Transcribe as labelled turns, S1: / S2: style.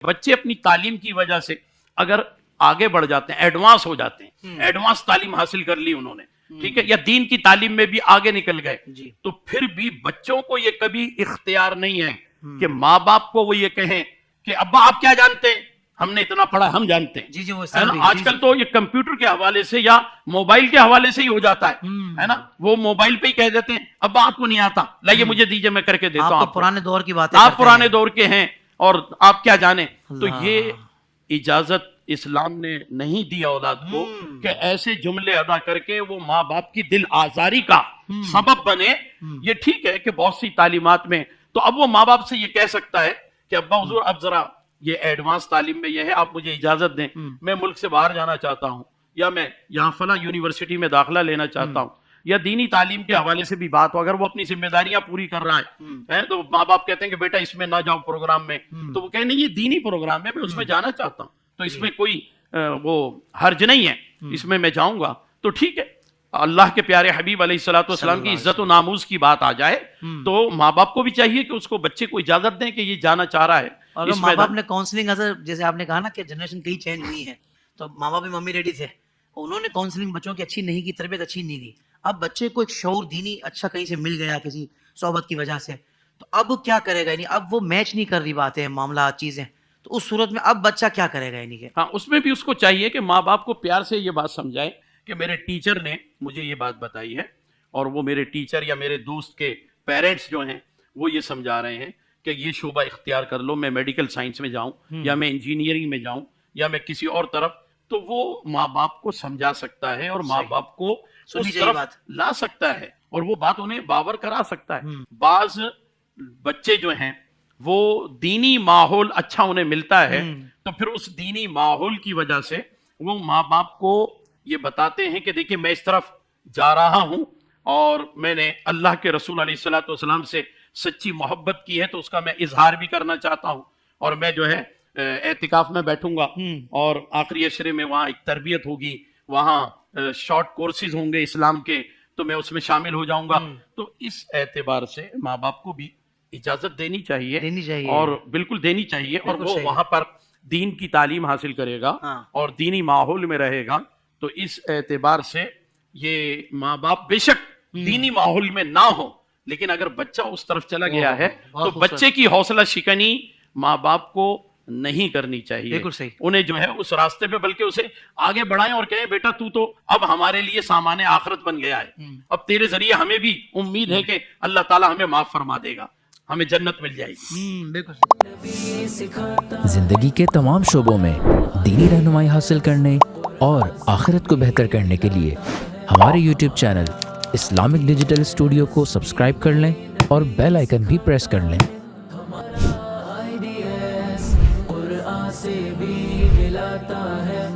S1: بچے اپنی تعلیم کی وجہ سے اگر آگے بڑھ جاتے ہیں، ایڈوانس ہو جاتے ہیں، ایڈوانس تعلیم حاصل کر لی انہوں نے، ٹھیک ہے، یا دین کی تعلیم میں بھی آگے نکل گئے، تو پھر بھی بچوں کو یہ کبھی اختیار نہیں ہے کہ ماں باپ کو وہ یہ کہیں کہ ابا آپ کیا جانتے ہیں، ہم نے اتنا پڑھا ہم جانتے ہیں۔ آج کل تو یہ کمپیوٹر کے حوالے سے یا موبائل کے حوالے سے ہی ہو جاتا ہے نا، وہ موبائل پہ ہی کہہ دیتے ہیں ابا آپ کو نہیں آتا، لائیے مجھے دیجئے میں کر کے دیتا ہوں،
S2: آپ پرانے دور کی باتیں
S1: آپ پرانے دور کے ہیں اور آپ کیا جانیں۔ تو یہ اجازت اسلام نے نہیں دی اولاد کو کہ ایسے جملے ادا کر کے وہ ماں باپ کی دل آزاری کا سبب بنے۔ یہ ٹھیک ہے کہ بہت سی تعلیمات میں تو اب وہ ماں باپ سے یہ کہہ سکتا ہے کہ ابا حضور اب ذرا یہ ایڈوانس تعلیم میں یہ ہے، آپ مجھے اجازت دیں، میں ملک سے باہر جانا چاہتا ہوں، یا میں یہاں فلاں یونیورسٹی میں داخلہ لینا چاہتا ہوں، یا دینی تعلیم کے حوالے سے بھی بات ہو، اگر وہ اپنی ذمہ داریاں پوری کر رہا ہے تو ماں باپ کہتے ہیں کہ بیٹا اس میں نہ جاؤ پروگرام میں، تو وہ کہیں نہیں یہ دینی پروگرام ہے، میں اس میں جانا چاہتا ہوں، تو اس میں کوئی وہ حرج نہیں ہے، اس میں میں جاؤں گا، تو ٹھیک ہے۔ اللہ کے پیارے حبیب علیہ الصلوۃ والسلام کی عزت و ناموز کی بات آ جائے تو ماں باپ کو بھی چاہیے کہ اس کو بچے کو اجازت دیں کہ یہ جانا چاہ رہا ہے۔
S2: اور ماں باپ نے کاؤنسلنگ، جیسے آپ نے کہا نا کہ جنریشن کئی چینج ہوئی ہے، تو ماں باپ بھی ممی ڈیڈی تھے، انہوں نے کاؤنسلنگ بچوں کی اچھی نہیں کی، تربیت اچھی نہیں دی، اب بچے کو ایک شعور دینی اچھا کہیں سے مل گیا کسی صحبت کی وجہ سے، تو اب کیا کرے گا؟ یعنی اب وہ میچ نہیں کر رہی باتیں معاملات چیزیں، تو اس صورت میں اب بچہ کیا کرے گا؟ یعنی کہ
S1: ہاں، اس میں بھی اس کو چاہیے کہ ماں باپ کو پیار سے یہ بات سمجھائے کہ میرے ٹیچر نے مجھے یہ بات بتائی ہے، اور وہ میرے ٹیچر یا میرے دوست کے پیرنٹس جو ہیں وہ یہ سمجھا رہے ہیں کہ یہ شعبہ اختیار کر لو، میں میڈیکل سائنس میں جاؤں یا میں انجینئرنگ میں جاؤں یا میں کسی اور طرف، تو وہ ماں باپ کو سمجھا سکتا ہے اور ماں باپ کو اس طرف لا سکتا ہے، اور وہ بات انہیں باور کرا سکتا ہے۔ بعض بچے جو ہیں وہ دینی ماحول اچھا انہیں ملتا ہے، تو پھر اس دینی ماحول کی وجہ سے وہ ماں باپ کو یہ بتاتے ہیں کہ دیکھیں میں اس طرف جا رہا ہوں اور میں نے اللہ کے رسول علیہ الصلوۃ والسلام سے سچی محبت کی ہے، تو اس کا میں اظہار بھی کرنا چاہتا ہوں، اور میں جو ہے اعتکاف میں بیٹھوں گا، اور آخری عشرے میں وہاں ایک تربیت ہوگی، وہاں شارٹ کورسز ہوں گے اسلام کے، تو میں اس میں شامل ہو جاؤں گا۔ تو اس اعتبار سے ماں باپ کو بھی اجازت دینی چاہیے اور بالکل دینی چاہیے، اور وہ وہاں پر دین کی تعلیم حاصل کرے گا اور دینی ماحول میں رہے گا، تو اس اعتبار سے یہ ماں باپ بے شک دینی ماحول میں نہ ہو، لیکن اگر بچہ اس طرف چلا گیا ہے تو بچے کی حوصلہ شکنی ماں باپ کو نہیں کرنی چاہیے، انہیں جو ہے اس راستے پہ بلکہ اسے آگے بڑھائیں اور کہیں بیٹا تو اب ہمارے لیے سامان آخرت بن گیا ہے، اب تیرے ذریعے ہمیں بھی امید ہے کہ اللہ تعالیٰ ہمیں معاف فرما دے گا، ہمیں جنت مل جائے گی۔
S3: زندگی کے تمام شعبوں میں دینی رہنمائی حاصل کرنے اور آخرت کو بہتر کرنے کے لیے ہمارے YouTube channel Islamic digital studio کو سبسکرائب کر لیں اور بیل آئیکن بھی پریس کر لیں۔ قرآن سے بھی ملاتا ہے